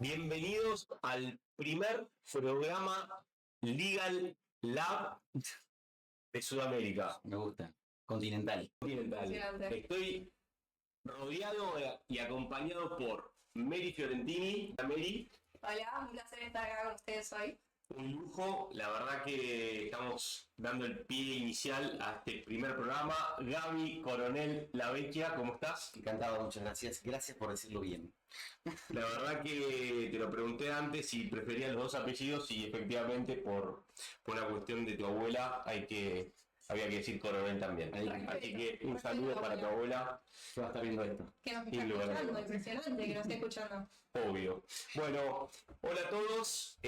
Bienvenidos al primer programa Legal Lab de Sudamérica. Me gusta. Continental. Estoy rodeado y acompañado por Mary Fiorentini. Mary. Hola, un placer estar acá con ustedes hoy. Un lujo, la verdad que estamos dando el pie inicial a este primer programa. Gaby Coronel Lavecchia, ¿cómo estás? Encantado, muchas gracias. Gracias por decirlo bien. La verdad que te lo pregunté antes si preferías los dos apellidos y efectivamente por una cuestión de tu abuela había que decir Coronel también. Así que un saludo para tu abuela. ¿Qué va a estar viendo esto? Que nos está escuchando, impresionante que nos esté escuchando. Obvio. Bueno, hola a todos.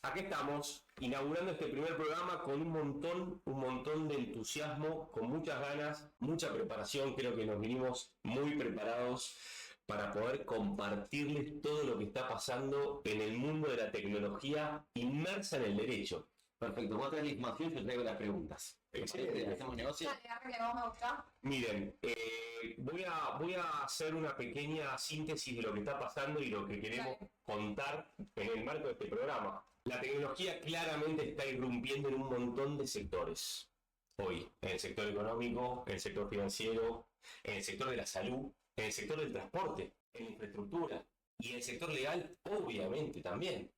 Aquí estamos inaugurando este primer programa con un montón de entusiasmo, con muchas ganas, mucha preparación. Creo que nos vinimos muy preparados para poder compartirles todo lo que está pasando en el mundo de la tecnología inmersa en el derecho. Perfecto, vos traes la información, yo traigo las preguntas. ¿Hacemos negocio? Dale, que vamos a buscar. Miren, voy a hacer una pequeña síntesis de lo que está pasando y lo que queremos contar en el marco de este programa. La tecnología claramente está irrumpiendo en un montón de sectores. Hoy, en el sector económico, en el sector financiero, en el sector de la salud, en el sector del transporte, en la infraestructura y en el sector legal, obviamente, también.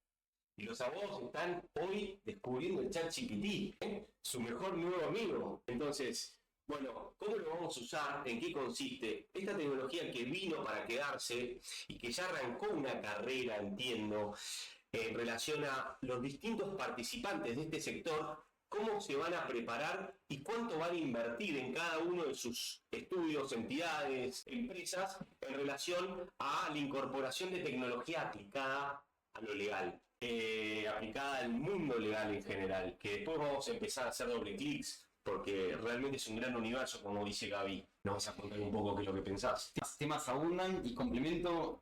Y los abogados están hoy descubriendo el ChatGPT, su mejor nuevo amigo. Entonces, bueno, ¿cómo lo vamos a usar? ¿En qué consiste? Esta tecnología que vino para quedarse y que ya arrancó una carrera, entiendo, en relación a los distintos participantes de este sector, cómo se van a preparar y cuánto van a invertir en cada uno de sus estudios, entidades, empresas, en relación a la incorporación de tecnología aplicada a lo legal. Aplicada al mundo legal en general, que después vamos a empezar a hacer doble clics, porque realmente es un gran universo, como dice Gaby. Nos vas a contar un poco qué es lo que pensás. Los temas abundan y complemento,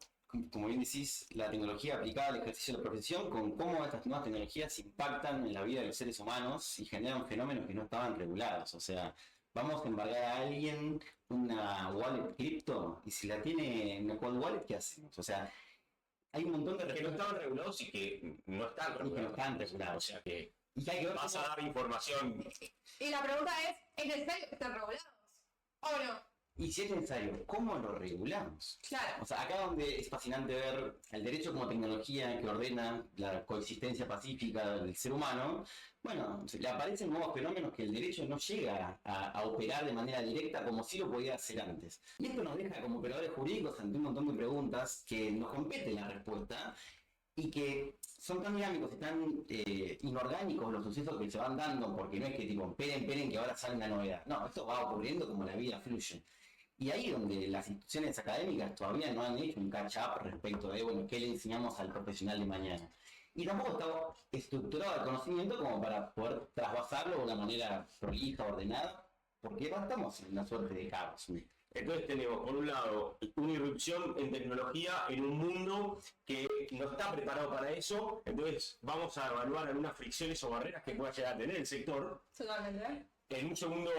como bien decís, la tecnología aplicada al ejercicio de la profesión con cómo estas nuevas tecnologías impactan en la vida de los seres humanos y generan fenómenos que no estaban regulados. O sea, vamos a embargar a alguien una wallet cripto y si la tiene en una cold wallet, ¿qué hacemos? O sea, hay un montón de que no estaban regulados y que no están regulados. O sea que vas a dar información. Y la pregunta ¿es necesario que estén regulados? ¿O no? Y si es necesario, ¿cómo lo regulamos? Claro. O sea, acá donde es fascinante ver el derecho como tecnología que ordena la coexistencia pacífica del ser humano, bueno, le aparecen nuevos fenómenos que el derecho no llega a operar de manera directa como sí lo podía hacer antes. Y esto nos deja como operadores jurídicos ante un montón de preguntas que nos compete la respuesta y que son tan dinámicos y tan inorgánicos los sucesos que se van dando, porque no es que tipo, esperen que ahora sale una novedad. No, esto va ocurriendo como la vida fluye. Y ahí donde las instituciones académicas todavía no han hecho un catch-up respecto de, bueno, qué le enseñamos al profesional de mañana. Y tampoco está estructurado el conocimiento como para poder trasvasarlo de una manera prolija, ordenada, porque no estamos en una suerte de caos. Entonces tenemos, por un lado, una irrupción en tecnología en un mundo que no está preparado para eso. Entonces vamos a evaluar algunas fricciones o barreras que pueda llegar a tener el sector. Totalmente. En un segundo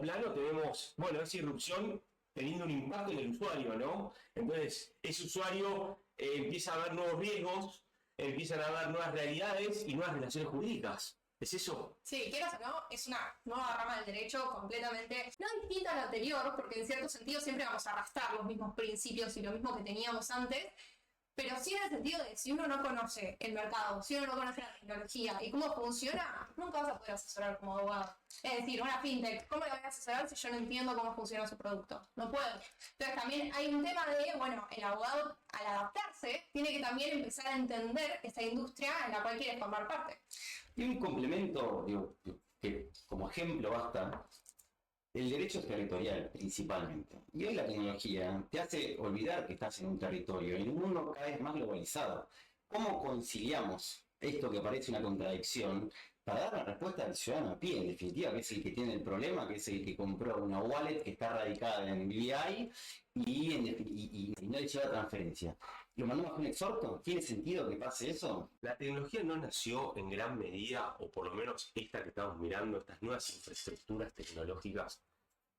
plano tenemos, bueno, esa irrupción teniendo un impacto en el usuario, ¿no? Entonces, ese usuario empieza a ver nuevos riesgos, empiezan a ver nuevas realidades y nuevas relaciones jurídicas. ¿Es eso? Sí, quieras o no, es una nueva rama del derecho completamente no distinta a la anterior, porque en cierto sentido siempre vamos a arrastrar los mismos principios y lo mismo que teníamos antes, pero sí en el sentido de si uno no conoce el mercado, si uno no conoce la tecnología y cómo funciona, nunca vas a poder asesorar como abogado. Es decir, una fintech, ¿cómo le voy a asesorar si yo no entiendo cómo funciona su producto? No puedo. Entonces también hay un tema de, bueno, el abogado al adaptarse tiene que también empezar a entender esta industria en la cual quiere formar parte. Y un complemento, digo, que como ejemplo basta, el derecho es territorial principalmente. Y hoy la tecnología te hace olvidar que estás en un territorio, en un mundo cada vez más globalizado. ¿Cómo conciliamos esto que parece una contradicción para dar la respuesta al ciudadano a pie, en definitiva, que es el que tiene el problema, que es el que compró una wallet que está radicada en BVI y no le lleva transferencia? ¿Lo mandamos con un exhorto? ¿Tiene sentido que pase eso? La tecnología no nació en gran medida, o por lo menos esta que estamos mirando, estas nuevas infraestructuras tecnológicas,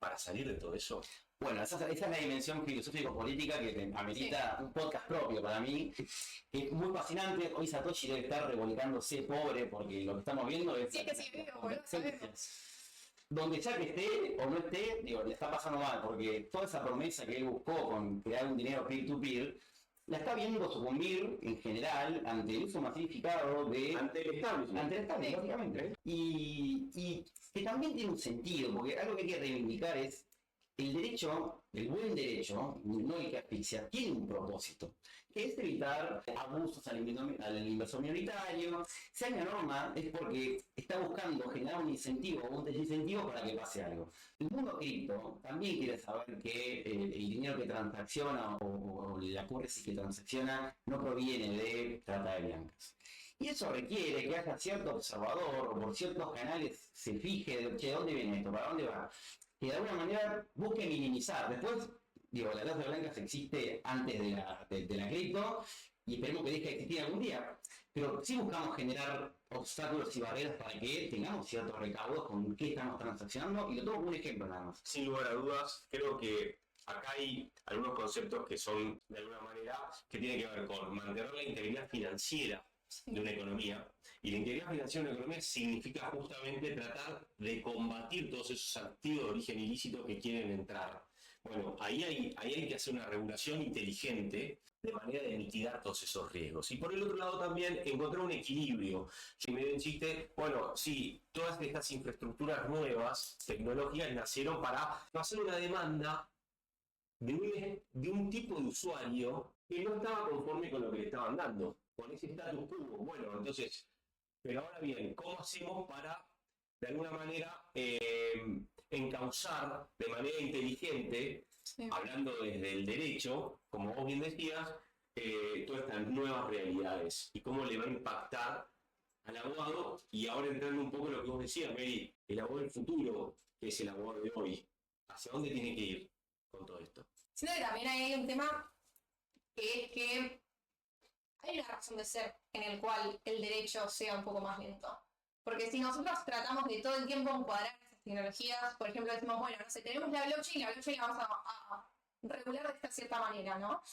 para salir de todo eso? Bueno, esa es la dimensión filosófico-política que amerita un podcast propio para mí, que es muy fascinante. Hoy Satoshi debe estar revolcándose, pobre, porque lo que estamos viendo es... Sí, es que sí, vivo, boludo, sabemos. Donde ya que esté o no esté, digo, le está pasando mal, porque toda esa promesa que él buscó con crear un dinero peer-to-peer, la está viendo sucumbir en general ante el uso masificado de... Ante el establishment. Ante el establishment, básicamente. Y que también tiene un sentido, porque algo que hay que reivindicar es el derecho, el buen derecho, no el que asfixia, tiene un propósito, que es evitar abusos al inversor minoritario. Si hay una norma es porque está buscando generar un incentivo o un desincentivo para que pase algo. El mundo cripto también quiere saber que el dinero que transacciona o la currency que transacciona no proviene de trata de blancas. Y eso requiere que haya cierto observador o por ciertos canales se fije de, che, ¿dónde viene esto? ¿Para dónde va? Que de alguna manera busque minimizar. Después, digo, la trata de blancas existe antes de la cripto y esperemos que deje de existir algún día. Pero sí buscamos generar obstáculos y barreras para que tengamos ciertos recaudos con qué estamos transaccionando, y lo tomo como un ejemplo nada más. Sin lugar a dudas, creo que acá hay algunos conceptos que son, de alguna manera, que tienen que ver con mantener la integridad financiera de una economía. Y la integridad financiera de una economía significa justamente tratar de combatir todos esos activos de origen ilícito que quieren entrar. Bueno, ahí hay que hacer una regulación inteligente de manera de mitigar todos esos riesgos. Y por el otro lado también encontrar un equilibrio. Que me dio el chiste, bueno, sí, todas estas infraestructuras nuevas, tecnológicas, nacieron para hacer una demanda de un tipo de usuario que no estaba conforme con lo que le estaban dando, con ese status quo. Bueno, entonces, pero ahora bien, ¿cómo hacemos para, de alguna manera, encauzar de manera inteligente, hablando desde el derecho, como vos bien decías, todas estas nuevas realidades y cómo le va a impactar al abogado? Y ahora entrando un poco en lo que vos decías, Mary, el abogado del futuro, que es el abogado de hoy, ¿hacia dónde tiene que ir con todo esto? Siento que también hay un tema que es que hay una razón de ser en el cual el derecho sea un poco más lento. Porque si nosotros tratamos de todo el tiempo encuadrar esas tecnologías, por ejemplo, decimos, bueno, no sé, tenemos la blockchain la vamos a regular de esta cierta manera, ¿no?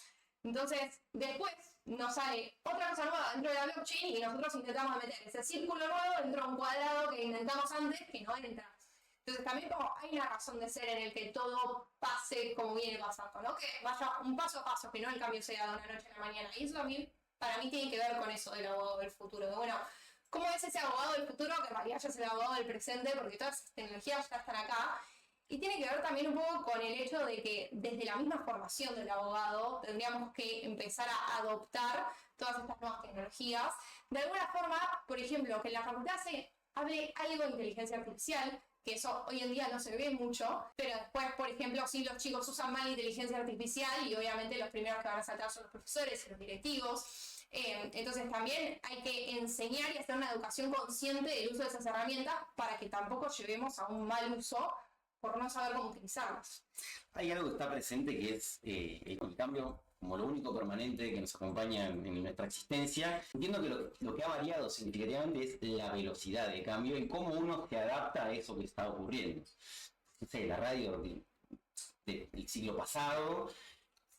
Entonces, después nos sale otra cosa nueva dentro de la blockchain y nosotros intentamos meter ese círculo nuevo dentro de un cuadrado que intentamos antes que no entra. Entonces también como hay una razón de ser en el que todo pase como viene pasando, ¿no? Que vaya un paso a paso, que no el cambio sea de una noche a la mañana. Y eso también para mí tiene que ver con eso del abogado del futuro. De, bueno, ¿cómo es ese abogado del futuro que en realidad ya es el abogado del presente? Porque todas esas tecnologías ya están acá. Y tiene que ver también un poco con el hecho de que desde la misma formación del abogado tendríamos que empezar a adoptar todas estas nuevas tecnologías. De alguna forma, por ejemplo, que en la facultad se hable algo de inteligencia artificial, que eso hoy en día no se ve mucho, pero después, por ejemplo, si los chicos usan mal la inteligencia artificial y obviamente los primeros que van a saltar son los profesores y los directivos. Entonces también hay que enseñar y hacer una educación consciente del uso de esas herramientas para que tampoco llevemos a un mal uso por no saber cómo utilizarlas. Hay algo que está presente que es el cambio como lo único permanente que nos acompaña en nuestra existencia. Entiendo que lo que ha variado significativamente es la velocidad de cambio y cómo uno se adapta a eso que está ocurriendo. No sé, la radio del siglo pasado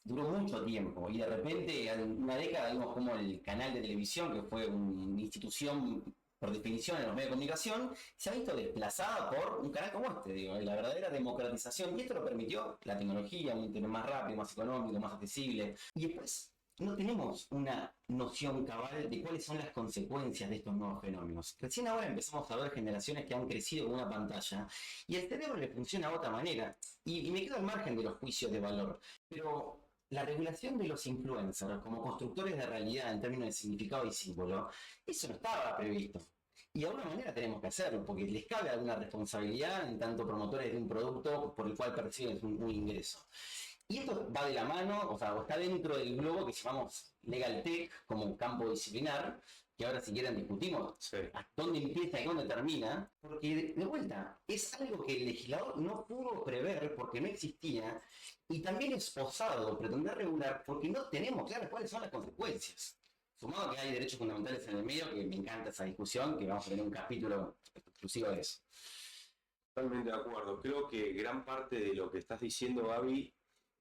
duró mucho tiempo y de repente en una década vimos como el canal de televisión, que fue una institución por definición en los medios de comunicación, se ha visto desplazada por un canal como este, digo, la verdadera democratización, y esto lo permitió la tecnología, un internet más rápido, más económico, más accesible, y después no tenemos una noción cabal de cuáles son las consecuencias de estos nuevos fenómenos. Recién ahora empezamos a ver generaciones que han crecido con una pantalla, y el cerebro le funciona de otra manera, y me quedo al margen de los juicios de valor, pero la regulación de los influencers como constructores de realidad en términos de significado y símbolo, eso no estaba previsto. Y de alguna manera tenemos que hacerlo, porque les cabe alguna responsabilidad en tanto promotores de un producto por el cual perciben un ingreso. Y esto va de la mano, o sea, está dentro del globo que llamamos Legal Tech como campo disciplinar, que ahora si quieren discutimos a dónde empieza y dónde termina, porque de vuelta, es algo que el legislador no pudo prever porque no existía, y también es osado pretender regular porque no tenemos claras cuáles son las consecuencias. Sumado que hay derechos fundamentales en el medio, que me encanta esa discusión, que vamos a tener un capítulo exclusivo de eso. Totalmente de acuerdo. Creo que gran parte de lo que estás diciendo, Gaby,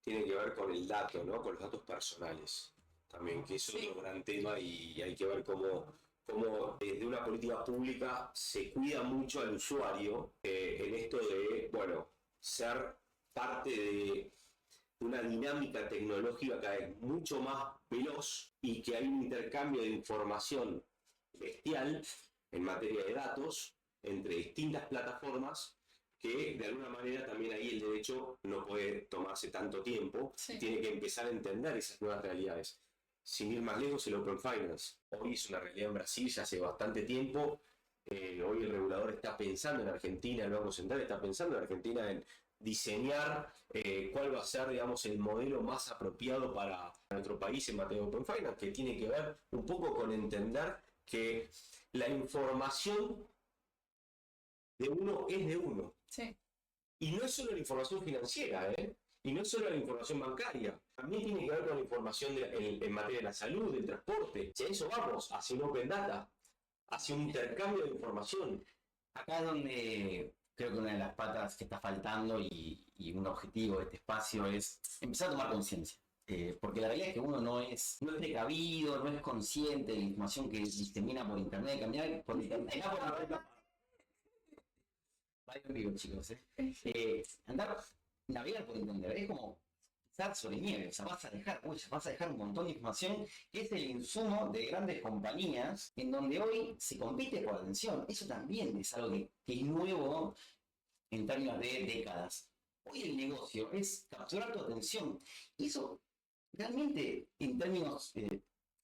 tiene que ver con el dato, ¿no? Con los datos personales. También, que es otro gran tema y hay que ver cómo desde una política pública se cuida mucho al usuario en esto de, bueno, ser parte de una dinámica tecnológica cada vez mucho más veloz y que hay un intercambio de información bestial en materia de datos entre distintas plataformas que de alguna manera también ahí el derecho no puede tomarse tanto tiempo y tiene que empezar a entender esas nuevas realidades. Sin ir más lejos, el Open Finance. Hoy es una realidad en Brasil ya hace bastante tiempo. Hoy el regulador está pensando en Argentina, el Banco Central está pensando en Argentina en diseñar cuál va a ser, digamos, el modelo más apropiado para nuestro país en materia de Open Finance, que tiene que ver un poco con entender que la información de uno es de uno. Sí. Y no es solo la información financiera, ¿eh? Y no es solo la información bancaria. También tiene que ver con la información en materia de la salud, del transporte. Si a eso vamos, hacia un open data, hacia un intercambio de información. Acá es donde creo que una de las patas que está faltando y un objetivo de este espacio es empezar a tomar conciencia. Porque la realidad es que uno no es precavido, no es consciente de la información que disemina por internet, caminar por internet. Vaya en vivo, chicos. Navegar por internet es como pisar sobre nieve, o sea, vas a dejar huellas, vas a dejar un montón de información que es el insumo de grandes compañías en donde hoy se compite por atención. Eso también es algo que es nuevo en términos de décadas. Hoy el negocio es capturar tu atención y eso realmente en términos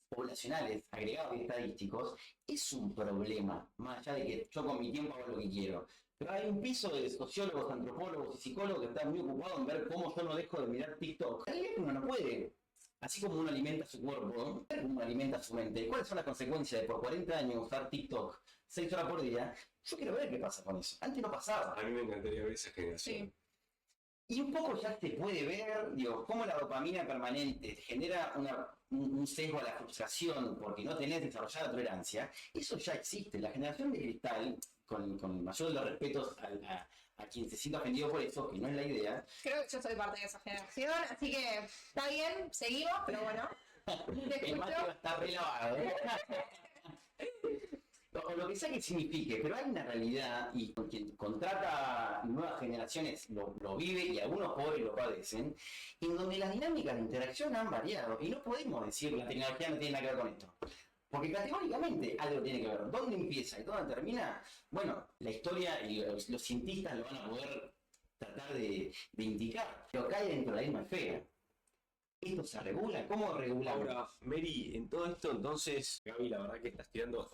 poblacionales, agregados y estadísticos, es un problema, más allá de que yo con mi tiempo hago lo que quiero. Pero hay un piso de sociólogos, antropólogos y psicólogos que están muy ocupados en ver cómo yo no dejo de mirar TikTok. La realidad es que uno no puede, así como uno alimenta su cuerpo, ¿no? Como uno alimenta su mente. ¿Cuáles son las consecuencias de por 40 años usar TikTok 6 horas por día? Yo quiero ver qué pasa con eso. Antes no pasaba. A mí me encantaría ver esa generación. Sí. Y un poco ya se puede ver, digo, cómo la dopamina permanente genera un sesgo a la frustración porque no tenés desarrollada tolerancia. Eso ya existe. La generación de cristal, con el mayor de los respetos a quien se sienta ofendido por eso, que no es la idea. Creo que yo soy parte de esa generación, así que está bien, seguimos, pero bueno. Te El mate escucho. está relavado. O lo que sea que signifique, pero hay una realidad y quien contrata nuevas generaciones lo vive y algunos pobres lo padecen, en donde las dinámicas de interacción han variado y no podemos decir la tecnología no tiene nada que ver con esto. Porque categóricamente algo tiene que ver. ¿Dónde empieza y dónde termina? Bueno, la historia y los cientistas lo van a poder tratar de indicar, pero cae dentro de la misma esfera. ¿Esto se regula? ¿Cómo regulamos? Ahora, Mary, en todo esto, entonces, Gaby, la verdad que estás tirando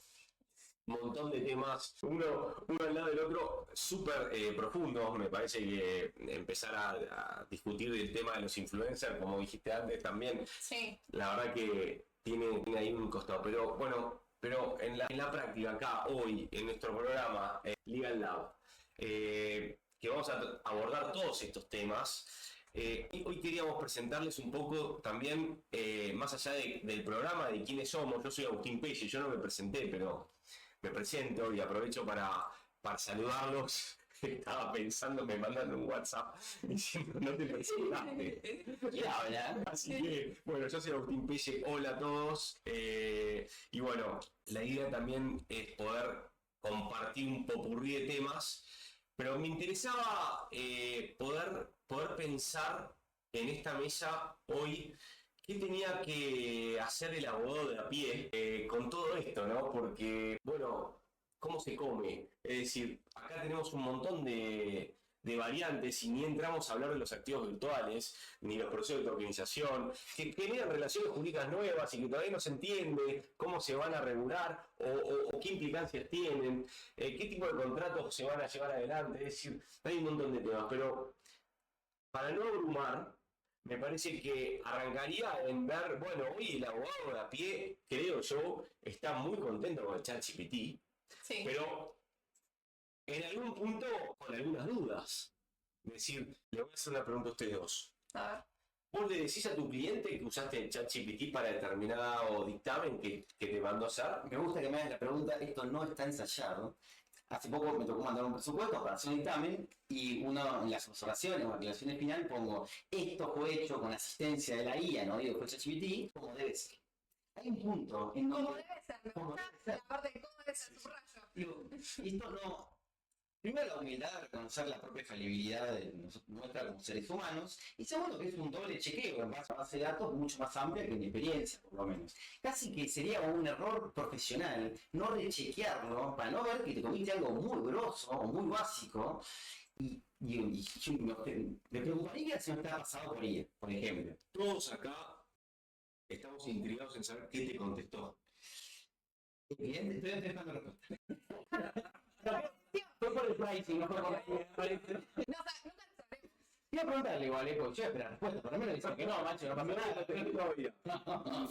un montón de temas, uno al lado del otro, súper profundos. Me parece que empezar a discutir el tema de los influencers, como dijiste antes también, Sí. la verdad que tiene ahí un costado. Pero bueno, en la práctica, acá, hoy, en nuestro programa, Legal Lab, que vamos a abordar todos estos temas. Y hoy queríamos presentarles un poco también, más allá del programa, de quiénes somos. Yo soy Agustín Pelle, yo no me presenté, pero me presento y aprovecho para saludarlos. Estaba pensando, me mandan un WhatsApp diciendo no te presentaste. ¿Quién habla? Así que, bueno, yo soy Agustín Pelle, hola a todos. Y bueno, la idea también es poder compartir un popurrí de temas, pero me interesaba poder pensar en esta mesa hoy qué tenía que hacer el abogado de a pie con todo esto, ¿no? Porque, bueno, ¿cómo se come? Es decir, acá tenemos un montón de variantes y ni entramos a hablar de los activos virtuales, ni los procesos de tokenización, que generan relaciones jurídicas nuevas y que todavía no se entiende cómo se van a regular o qué implicancias tienen, qué tipo de contratos se van a llevar adelante. Es decir, hay un montón de temas, pero para no abrumar, me parece que arrancaría en ver, bueno, hoy el abogado de a pie, creo yo, está muy contento con el ChatGPT, Sí. pero en algún punto con algunas dudas. Es decir, le voy a hacer una pregunta a ustedes dos. A ver. ¿Vos le decís a tu cliente que usaste el ChatGPT para determinado dictamen que te mandó a hacer? Me gusta que me hagas la pregunta, esto no está ensayado. hace poco me tocó mandar un presupuesto para hacer un dictamen y uno en las observaciones o aclaraciones final pongo, esto fue hecho con asistencia de la IA, no digo con ChatGPT, como debe ser. Hay un punto en Como donde... debe ser, me como gusta debe ser. la parte de cómo debe ser su rayo. Digo, esto no... Primero la humildad de reconocer la propia falibilidad de nuestra como seres humanos, y segundo que es un doble chequeo en base de datos mucho más amplia que mi experiencia, por lo menos. Casi que sería un error profesional no rechequearlo para no ver que te comiste algo muy grosso o muy básico, y yo me preocuparía si no está pasado por ella, por ejemplo. Todos acá estamos intrigados en saber qué te contestó. Bien, estoy esperando la respuesta. Fue por el pricing, no fue por la... No, o sea, nunca lo sabremos. Iba a preguntarle igual, porque yo voy a esperar respuesta, por lo menos dicen que no, macho, no pasó nada.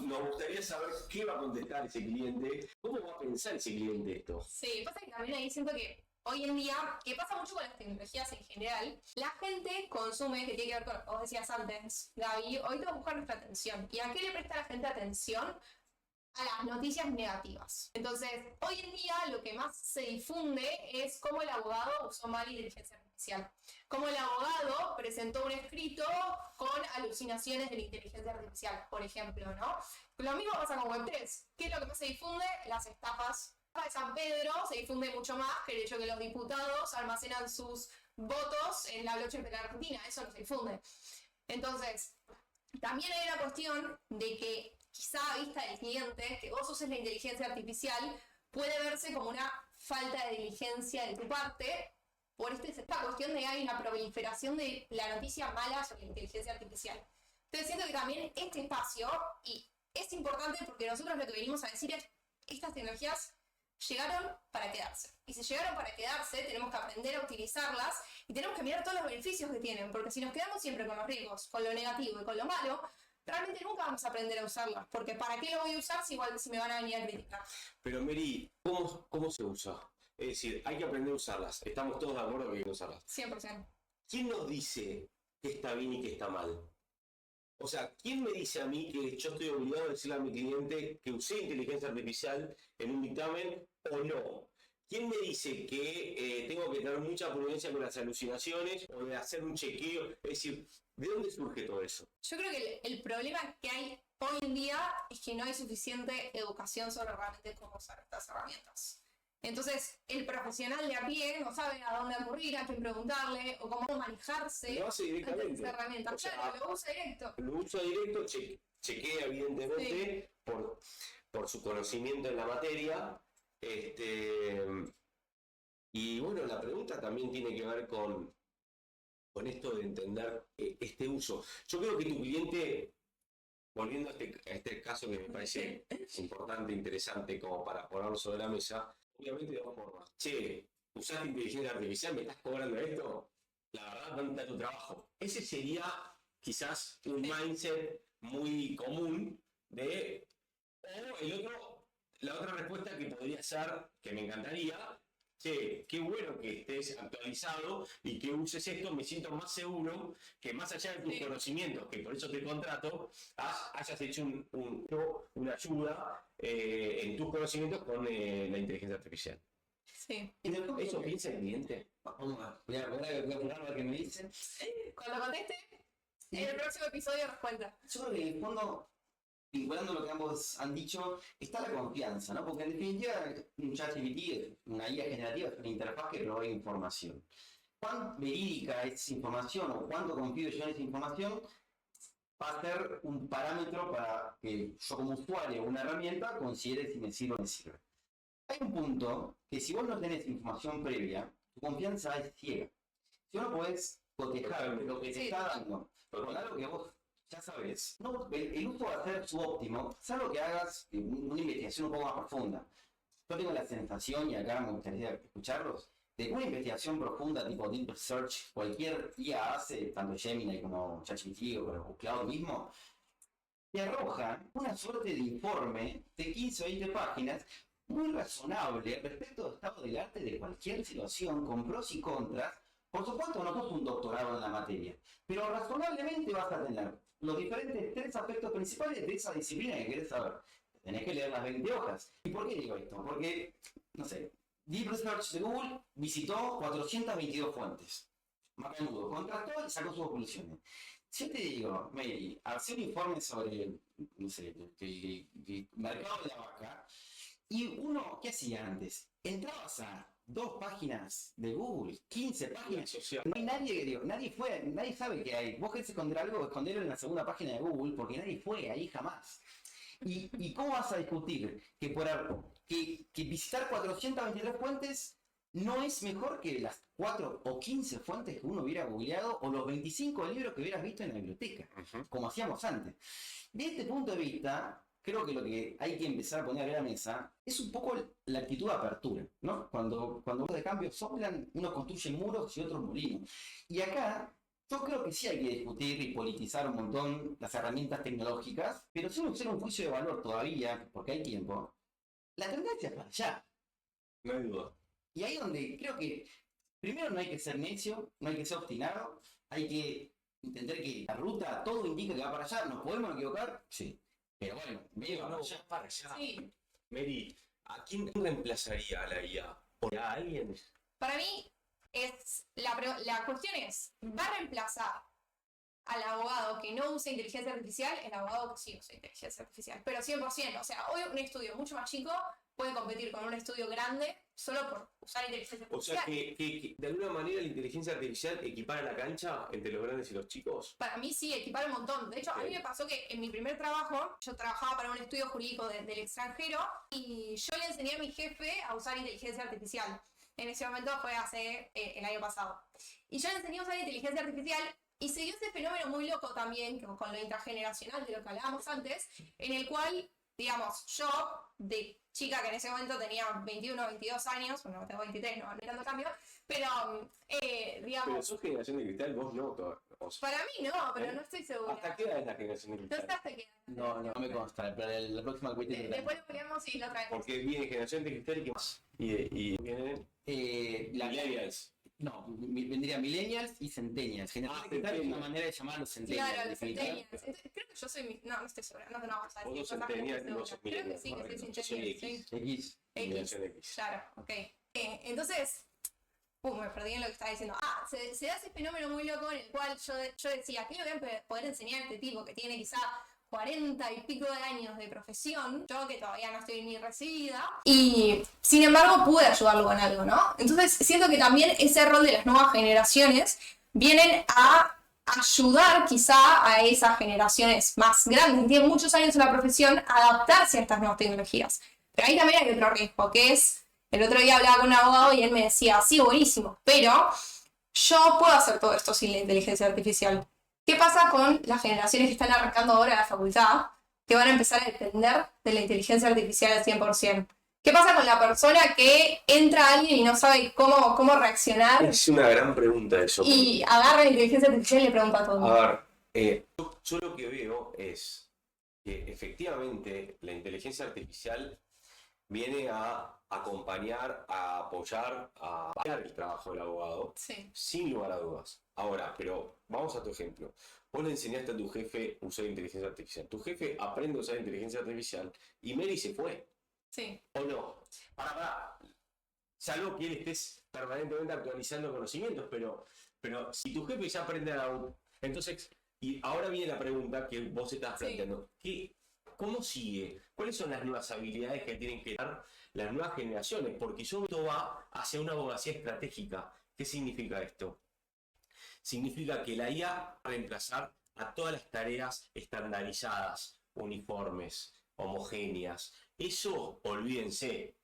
Nos gustaría saber qué va a contestar ese cliente, cómo va a pensar ese cliente esto. Sí, pasa que también ahí siento que hoy en día, que pasa mucho con las tecnologías en general, la gente consume, que tiene que ver con, vos decías antes, Gaby, hoy te busca nuestra atención. ¿Y a qué le presta la gente atención? A las noticias negativas. Entonces, hoy en día lo que más se difunde es cómo el abogado usó mal inteligencia artificial. Cómo el abogado presentó un escrito con alucinaciones de la inteligencia artificial, por ejemplo, ¿no? Lo mismo pasa con Web3. ¿Qué es lo que más se difunde? Las estafas. La de San Pedro se difunde mucho más que el hecho de que los diputados almacenan sus votos en la blockchain de la Argentina. Eso no se difunde. Entonces, también hay una cuestión de que quizá a vista del cliente, que vos uses la inteligencia artificial, puede verse como una falta de diligencia de tu parte por esta cuestión de que hay una proliferación de la noticia mala sobre la inteligencia artificial. Entonces siento que también este espacio, y es importante porque nosotros lo que venimos a decir es, estas tecnologías llegaron para quedarse. Y si llegaron para quedarse, tenemos que aprender a utilizarlas y tenemos que mirar todos los beneficios que tienen, porque si nos quedamos siempre con los riesgos, con lo negativo y con lo malo, realmente nunca vamos a aprender a usarlas, porque ¿para qué lo voy a usar si igual si me van a venir a criticar? Pero Mary, ¿cómo se usa? Es decir, hay que aprender a usarlas. Estamos todos de acuerdo que hay que usarlas. 100%. ¿Quién nos dice qué está bien y qué está mal? O sea, ¿quién me dice a mí que yo estoy obligado a decirle a mi cliente que usé inteligencia artificial en un dictamen o no? ¿Quién me dice que tengo que tener mucha prudencia con las alucinaciones o de hacer un chequeo? Es decir, ¿de dónde surge todo eso? Yo creo que el problema que hay hoy en día es que no hay suficiente educación sobre realmente cómo usar estas herramientas. Entonces, el profesional de a pie no sabe a dónde acudir, a quién preguntarle o cómo manejarse Lo hace ante directamente. esta herramienta. O sea, Claro, lo usa directo. Lo usa directo, chequea evidentemente por su conocimiento en la materia. Y bueno, la pregunta también tiene que ver con esto de entender este uso. Yo creo que tu cliente, volviendo a este caso que me parece importante, interesante, como para ponerlo sobre la mesa, obviamente de dos formas. Che, ¿usaste inteligencia artificial? ¿Me estás cobrando esto? La verdad, ¿dónde está tu trabajo? Ese sería quizás un mindset muy común de... O la otra respuesta que podría ser, que me encantaría, che, qué bueno que estés actualizado y que uses esto, me siento más seguro que más allá de tus conocimientos, que por eso te contrato, hayas hecho una ayuda en tus conocimientos con la inteligencia artificial. Sí. ¿Eso piensa el cliente? Voy a apurar lo que me dicen. Cuando conteste, en el próximo episodio nos cuenta. Yo creo que en el fondo, vinculando lo que ambos han dicho, está la confianza, ¿no? Porque en definitiva, un ChatGPT, una IA generativa, es una interfaz que provee información. ¿Cuán verídica es esa información o cuánto confío yo en esa información? Va a ser un parámetro para que yo como usuario de una herramienta considere si me sirve o no me sirve. Hay un punto que si vos no tenés información previa, tu confianza es ciega. Si vos no podés cotejar lo que te está dando con algo que vos ya sabes, no, el uso va a ser subóptimo, salvo que hagas una investigación un poco más profunda. Yo tengo la sensación, y acá me gustaría escucharlos, de que una investigación profunda tipo Deep Search, cualquier IA hace, tanto Gemini como ChatGPT o Cloud mismo, te arroja una suerte de informe de 15 o 20 páginas muy razonable respecto al estado del arte de cualquier situación, con pros y contras. Por supuesto, no sos un doctorado en la materia, pero razonablemente vas a tener los diferentes 3 aspectos principales de esa disciplina que querés saber. Tenés que leer las 20 hojas. ¿Y por qué digo esto? Porque, no sé, Deep Research de Google visitó 422 fuentes. Macanudo contrató y sacó sus conclusiones. Si yo te digo, Mary, hacer un informe sobre, no sé, el mercado de la vaca, y uno, ¿qué hacía antes? Entrabas a 2 páginas de Google, 15 páginas. No hay nadie que digo, nadie sabe que hay. Vos querés esconder algo, esconderlo en la segunda página de Google, porque nadie fue ahí jamás. ¿Y cómo vas a discutir que visitar 423 fuentes no es mejor que las 4 o 15 fuentes que uno hubiera googleado o los 25 libros que hubieras visto en la biblioteca, como hacíamos antes? De este punto de vista, creo que lo que hay que empezar a poner a la mesa es un poco la actitud de apertura, ¿no? Cuando los de cambio soplan, unos construyen muros y otros molinos. Y acá yo creo que sí hay que discutir y politizar un montón las herramientas tecnológicas, pero sin hacer un juicio de valor todavía, porque hay tiempo, la tendencia es para allá. No hay duda. Y ahí donde creo que primero no hay que ser necio, no hay que ser obstinado, hay que entender que la ruta todo indica que va para allá. ¿Nos podemos equivocar? Sí. Pero bueno, medio No, para allá. Sí. Mary, ¿a quién reemplazaría a la IA? ¿Por a alguien? Para mí, la cuestión es, ¿va a reemplazar al abogado que no use inteligencia artificial? El abogado que sí usa inteligencia artificial, pero 100%. O sea, hoy un estudio mucho más chico puede competir con un estudio grande solo por usar inteligencia O sea, artificial. que de alguna manera la inteligencia artificial equipara la cancha entre los grandes y los chicos. Para mí sí, equipar un montón. De hecho, a mí me pasó que en mi primer trabajo, yo trabajaba para un estudio jurídico del extranjero y yo le enseñé a mi jefe a usar inteligencia artificial. En ese momento fue hace el año pasado. Y yo le enseñé a usar inteligencia artificial y se dio ese fenómeno muy loco también, con lo intrageneracional de lo que hablábamos antes, en el cual, digamos, yo, de chica que en ese momento tenía 21, 22 años, bueno, tengo 23, no hay tanto cambio, pero, digamos... Pero sos generación de cristal, vos no. Para mí no, pero no estoy segura. ¿Hasta qué edad es la generación de No cristal? sé hasta qué. no me consta, pero la próxima cuestión Después lo peleamos y lo traemos. Porque viene generación de cristal y qué más. Y vienen millennials. No, vendría millennials y centennials. Generación de cristal es una manera de llamar a los centennials. Claro, los definitivamente. centennials. Entonces, creo que yo soy... No estoy segura. No vamos a Vos decir sos cosas que no centennial estoy y vos sos segura. Creo que millennial. sí, que soy Correcto. Yo soy centennial. X. Sí. X. Generación X. Claro, ok. Entonces... me perdí en lo que estaba diciendo. Se da ese fenómeno muy loco en el cual yo decía, ¿qué le voy a poder enseñar a este tipo que tiene quizá 40 y pico de años de profesión? Yo que todavía no estoy ni recibida. Y sin embargo pude ayudarlo con algo, ¿no? Entonces siento que también ese rol de las nuevas generaciones vienen a ayudar quizá a esas generaciones más grandes, que tienen muchos años en la profesión, a adaptarse a estas nuevas tecnologías. Pero ahí también hay otro riesgo, que es... El otro día hablaba con un abogado y él me decía, sí, buenísimo, pero yo puedo hacer todo esto sin la inteligencia artificial. ¿Qué pasa con las generaciones que están arrancando ahora a la facultad, que van a empezar a depender de la inteligencia artificial al 100%? ¿Qué pasa con la persona que entra a alguien y no sabe cómo reaccionar Es una gran pregunta eso. y agarra la inteligencia artificial y le pregunta todo? A ver, yo lo que veo es que efectivamente la inteligencia artificial viene a acompañar, a apoyar, a apoyar el trabajo del abogado, Sí, sin lugar a dudas. Ahora, pero vamos a tu ejemplo. Vos le enseñaste a tu jefe a usar inteligencia artificial. Tu jefe aprende a usar inteligencia artificial y Mary se fue. sí. ¿O no? Para. Salvo que él estés permanentemente actualizando conocimientos, pero si tu jefe ya aprende a... Entonces, y ahora viene la pregunta que vos estás planteando. ¿Cómo sigue? ¿Cuáles son las nuevas habilidades que tienen que dar las nuevas generaciones? Porque yo esto va hacia una abogacía estratégica. ¿Qué significa esto? Significa que la IA va a reemplazar a todas las tareas estandarizadas, uniformes, homogéneas. Eso, olvídense.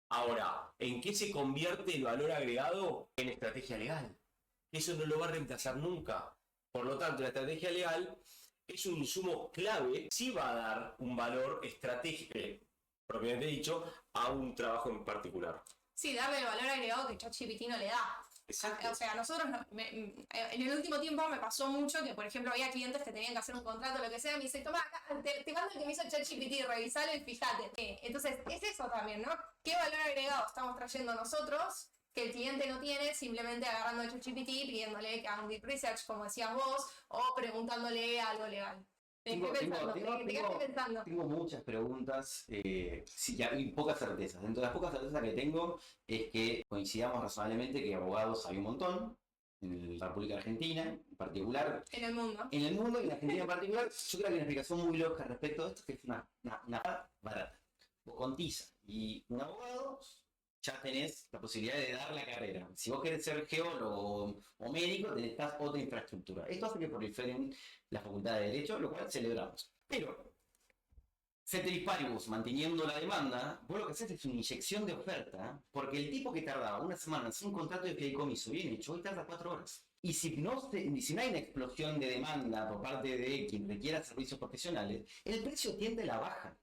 Ahora, ¿en qué se convierte el valor agregado? En estrategia legal. Eso no lo va a reemplazar nunca. Por lo tanto, la estrategia legal es un insumo clave, sí va a dar un valor estratégico, propiamente dicho, a un trabajo en particular. Sí, darle el valor agregado que ChatGPT no le da. Exacto. O sea, nosotros, en el último tiempo me pasó mucho que, por ejemplo, había clientes que tenían que hacer un contrato, lo que sea, y me dicen, toma, te mando el que me hizo ChatGPT, revisalo y fíjate. Entonces, es eso también, ¿no? ¿Qué valor agregado estamos trayendo nosotros que el cliente no tiene simplemente agarrando el ChatGPT, pidiéndole que haga un deep research, como decías vos, o preguntándole algo legal? Tengo, Estoy tengo, pensando, tengo, te quedaste pensando. tengo muchas preguntas, sí, y pocas certezas. Dentro de las pocas certezas que tengo es que coincidamos razonablemente que abogados hay un montón, en la República Argentina en particular, En el mundo. en el mundo y en Argentina en particular. Yo creo que hay una explicación muy loca respecto a esto, que es una barata. Vos con TISA y un abogado ya tenés la posibilidad de dar la carrera. Si vos querés ser geólogo o médico, necesitas otra infraestructura. Esto hace que proliferen la Facultad de Derecho, lo cual celebramos. Pero, ceteris paribus, manteniendo la demanda, vos lo que haces es una inyección de oferta, porque el tipo que tardaba una semana en hacer un contrato de fideicomiso bien hecho, hoy tarda 4 horas. Y si no hay una explosión de demanda por parte de quien requiera servicios profesionales, el precio tiende a la baja.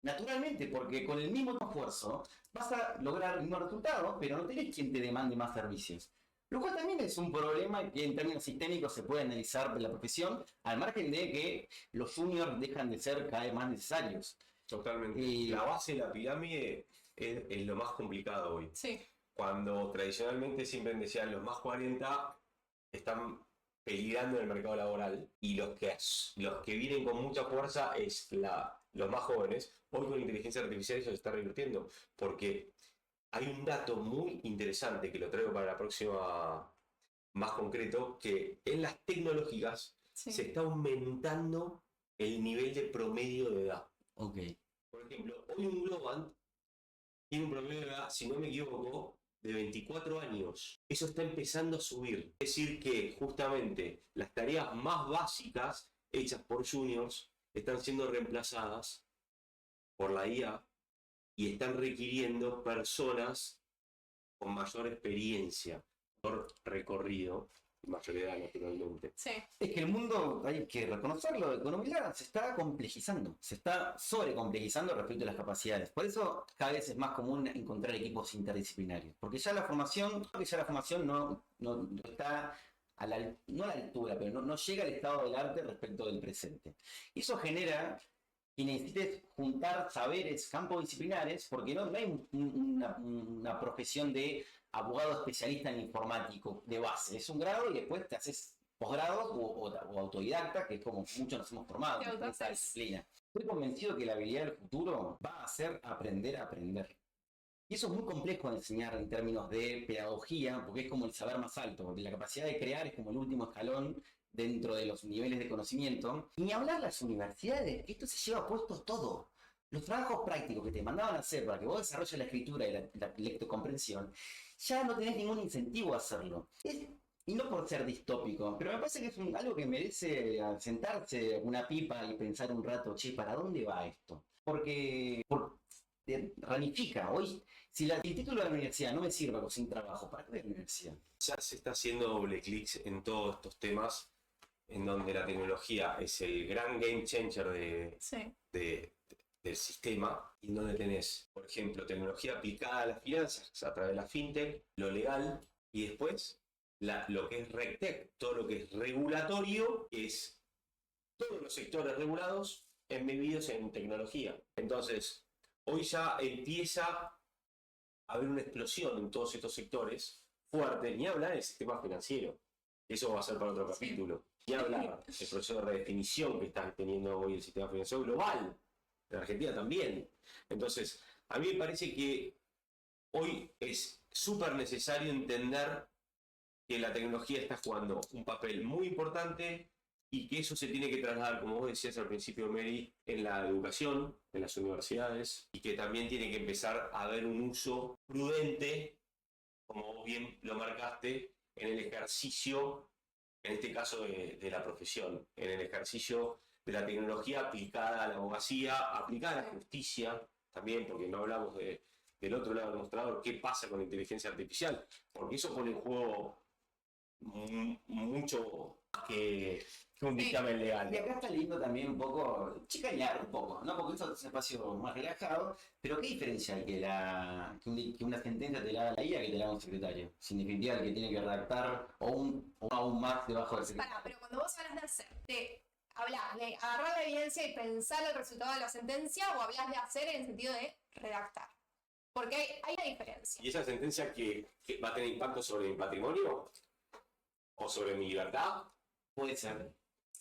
Naturalmente, porque con el mismo esfuerzo vas a lograr el mismo resultado, pero no tenés quien te demande más servicios. Lo cual también es un problema que en términos sistémicos se puede analizar de la profesión, al margen de que los juniors dejan de ser cada vez más necesarios. Totalmente. Y- La base de la pirámide es lo más complicado hoy. Sí. Cuando tradicionalmente siempre decían los más 40 están peligrando en el mercado laboral y los que vienen con mucha fuerza es los más jóvenes. Hoy con inteligencia artificial eso se está revirtiendo porque hay un dato muy interesante que lo traigo para la próxima más concreto, que en las tecnológicas Sí. se está aumentando el nivel de promedio de edad. Ok. Por ejemplo, hoy un Globant tiene un promedio de edad, si no me equivoco, de 24 años. Eso está empezando a subir. Es decir que justamente las tareas más básicas hechas por juniors están siendo reemplazadas por la IA y están requiriendo personas con mayor experiencia, mayor recorrido y mayor edad naturalmente. Sí. Es que el mundo, hay que reconocerlo, de economía se está complejizando, se está sobrecomplejizando respecto a las capacidades. Por eso cada vez es más común encontrar equipos interdisciplinarios, porque ya la formación no está no a la altura, pero no llega al estado del arte respecto del presente. Y eso genera que necesites juntar saberes, campos disciplinares, porque no hay una profesión de abogado especialista en informático de base. Es un grado y después te haces posgrados o autodidacta, que es como muchos nos hemos formado en esta disciplina. Estoy convencido que la habilidad del futuro va a ser aprender a aprender. Y eso es muy complejo de enseñar en términos de pedagogía, porque es como el saber más alto, porque la capacidad de crear es como el último escalón dentro de los niveles de conocimiento. Y ni hablar las universidades, esto se lleva puesto todo. Los trabajos prácticos que te mandaban a hacer para que vos desarrolles la escritura y la lectocomprensión, ya no tenés ningún incentivo a hacerlo. Y no por ser distópico, pero me parece que es algo que merece sentarse una pipa y pensar un rato, che, ¿para dónde va esto? Porque ramifica. Hoy, si el título de la universidad no me sirve sin trabajo, ¿para qué voy a la universidad? Ya se está haciendo doble clics en todos estos temas en donde la tecnología es el gran game changer Sí. del sistema, y en donde tenés, por ejemplo, tecnología aplicada a las finanzas a través de la fintech, lo legal, y después lo que es RegTech, todo lo que es regulatorio, que es todos los sectores regulados embebidos en tecnología. Entonces, hoy ya empieza a haber una explosión en todos estos sectores fuerte, ni hablar del sistema financiero. Eso va a ser para otro capítulo. Ni hablar del proceso de redefinición que está teniendo hoy el sistema financiero global. En Argentina también. Entonces, a mí me parece que hoy es súper necesario entender que la tecnología está jugando un papel muy importante y que eso se tiene que trasladar, como vos decías al principio, Mary, en la educación, en las universidades, y que también tiene que empezar a haber un uso prudente, como vos bien lo marcaste, en el ejercicio, en este caso de la profesión, en el ejercicio de la tecnología aplicada a la abogacía, aplicada a la justicia también, porque no hablamos del otro lado del mostrador, qué pasa con la inteligencia artificial, porque eso pone en juego mucho que un dictamen legal. Y acá está lindo también un poco, chicanear un poco, ¿no? Porque esto es un espacio más relajado, pero ¿qué diferencia hay que una sentencia te la haga la IA que te la haga un secretario? Sin definitiva, el que tiene que redactar o aún más debajo del secretario. Pero cuando vos hablas de hacer, de hablar, de agarrar la evidencia y pensar el resultado de la sentencia, o hablas de hacer en el sentido de redactar. Porque hay una diferencia. ¿Y esa sentencia que va a tener impacto sobre mi patrimonio? ¿O sobre mi libertad? Puede ser.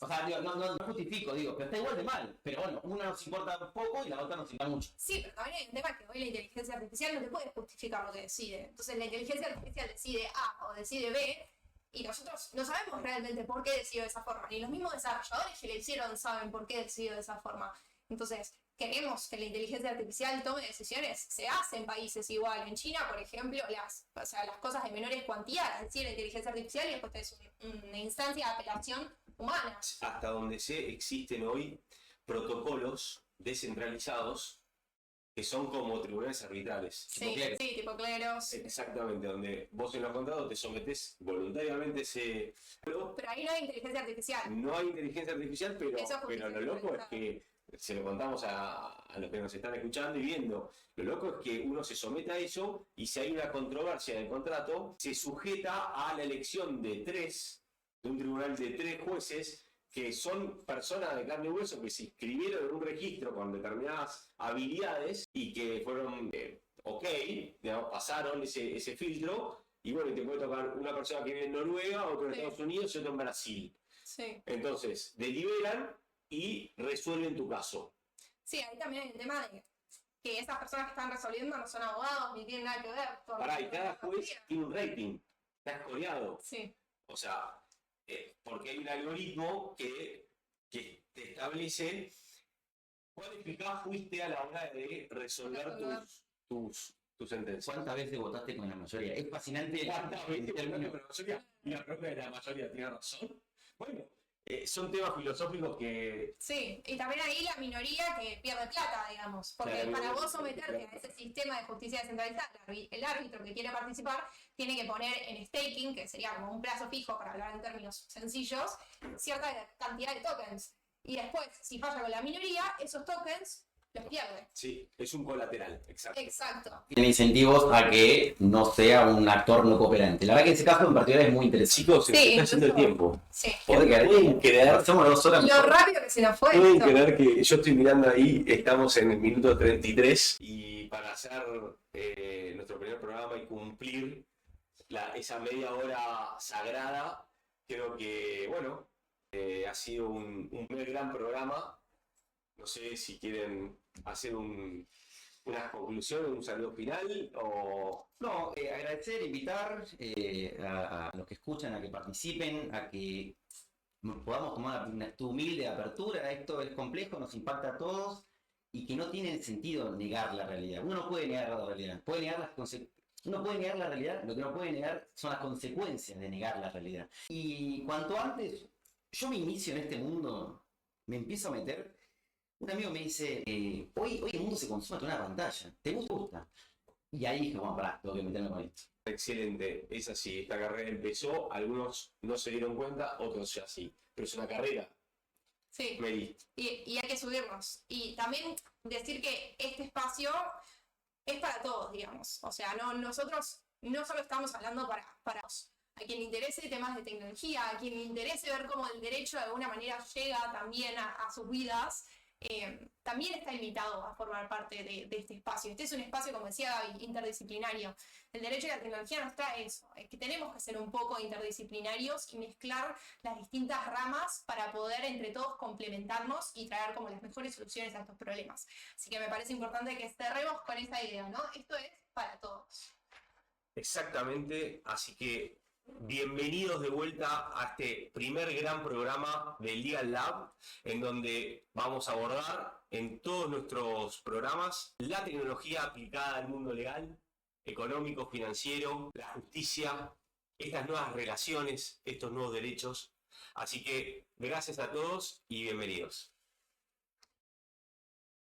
O sea, digo, no justifico, digo, pero está igual de mal. Pero bueno, una nos importa poco y la otra nos importa mucho. Sí, pero también hay un tema que hoy la inteligencia artificial no te puede justificar lo que decide. Entonces la inteligencia artificial decide A o decide B y nosotros no sabemos realmente por qué decidió de esa forma. Ni los mismos desarrolladores que le hicieron saben por qué decidió de esa forma. Entonces, queremos que la inteligencia artificial tome decisiones. Se hace en países igual. En China, por ejemplo, las cosas de menores cuantía las decide la inteligencia artificial y después tenés una instancia de apelación humana. Hasta donde sé, existen hoy protocolos descentralizados que son como tribunales arbitrales. Sí, sí, tipo cleros. Exactamente, donde vos en los contratos te sometés voluntariamente ese... Pero ahí no hay inteligencia artificial. No hay inteligencia artificial, pero Eso lo loco es que, se lo contamos a los que nos están escuchando y viendo, lo loco es que uno se somete a eso y si hay una controversia en el contrato, se sujeta a la elección de un tribunal de 3 jueces que son personas de carne y hueso que se inscribieron en un registro con determinadas habilidades y que fueron digamos, pasaron ese filtro y bueno, te puede tocar una persona que vive en Noruega, otro en Estados Unidos y otro en Brasil. Sí. Entonces, deliberan y resuelven tu caso. Sí, ahí también hay el tema de que esas personas que están resolviendo no son abogados ni tienen nada que ver. Pará, y cada juez tiene un rating, está escoreado. Sí. O sea, porque hay un algoritmo que te establece cuán eficaz fuiste a la hora de resolver tus sentencias. ¿Cuántas veces votaste con la mayoría? Es fascinante. ¿Cuántas veces votaste con la mayoría? Y la propia de la mayoría tiene razón. Bueno, son temas filosóficos que... Sí, y también ahí la minoría que pierde plata, digamos. Porque Claro, para vos someterte a ese sistema de justicia descentralizada, el árbitro que quiere participar tiene que poner en staking, que sería como un plazo fijo para hablar en términos sencillos, cierta cantidad de tokens. Y después, si falla con la minoría, esos tokens los pierde. Sí, es un colateral, exacto. Exacto. Tiene incentivos a que no sea un actor no cooperante. La verdad que ese caso en particular es muy interesante. Chicos, se nos Sí, está haciendo el eso- tiempo. Sí. ¿Pueden creer? Somos 2 horas. Lo rápido que se nos fue. Pueden esto. creer que yo estoy mirando ahí, estamos en el minuto 33 y para hacer nuestro primer programa y cumplir esa media hora sagrada, creo que, bueno, ha sido un gran programa. No sé si quieren hacer unas conclusiones, un saludo final o... No, agradecer, invitar a los que escuchan a que participen, a que podamos tomar tu humilde apertura. Esto es complejo, nos impacta a todos y que no tiene sentido negar la realidad. Uno no puede negar la realidad, uno puede negar la realidad, lo que no puede negar son las consecuencias de negar la realidad. Y cuanto antes yo me inicio en este mundo, me empiezo a meter. Un amigo me dice, hoy el mundo se consume con una pantalla, ¿te gusta? Y ahí dije, bueno, pará, tengo que meterme con esto. Excelente, es así, esta carrera empezó, algunos no se dieron cuenta, otros ya sí, pero es una carrera, Sí. Mary. Y hay que subirnos. Y también decir que este espacio es para todos, digamos. O sea, nosotros no solo estamos hablando para a quien le interese temas de tecnología, a quien le interese ver cómo el derecho de alguna manera llega también a sus vidas, también está invitado a formar parte de este espacio. Este es un espacio, como decía Gaby, interdisciplinario. El derecho y la tecnología nos trae eso, es que tenemos que ser un poco interdisciplinarios y mezclar las distintas ramas para poder entre todos complementarnos y traer como las mejores soluciones a estos problemas. Así que me parece importante que cerremos con esa idea, ¿no? Esto es para todos. Exactamente, así que bienvenidos de vuelta a este primer gran programa del Legal Lab, en donde vamos a abordar en todos nuestros programas la tecnología aplicada al mundo legal, económico, financiero, la justicia, estas nuevas relaciones, estos nuevos derechos. Así que gracias a todos y bienvenidos.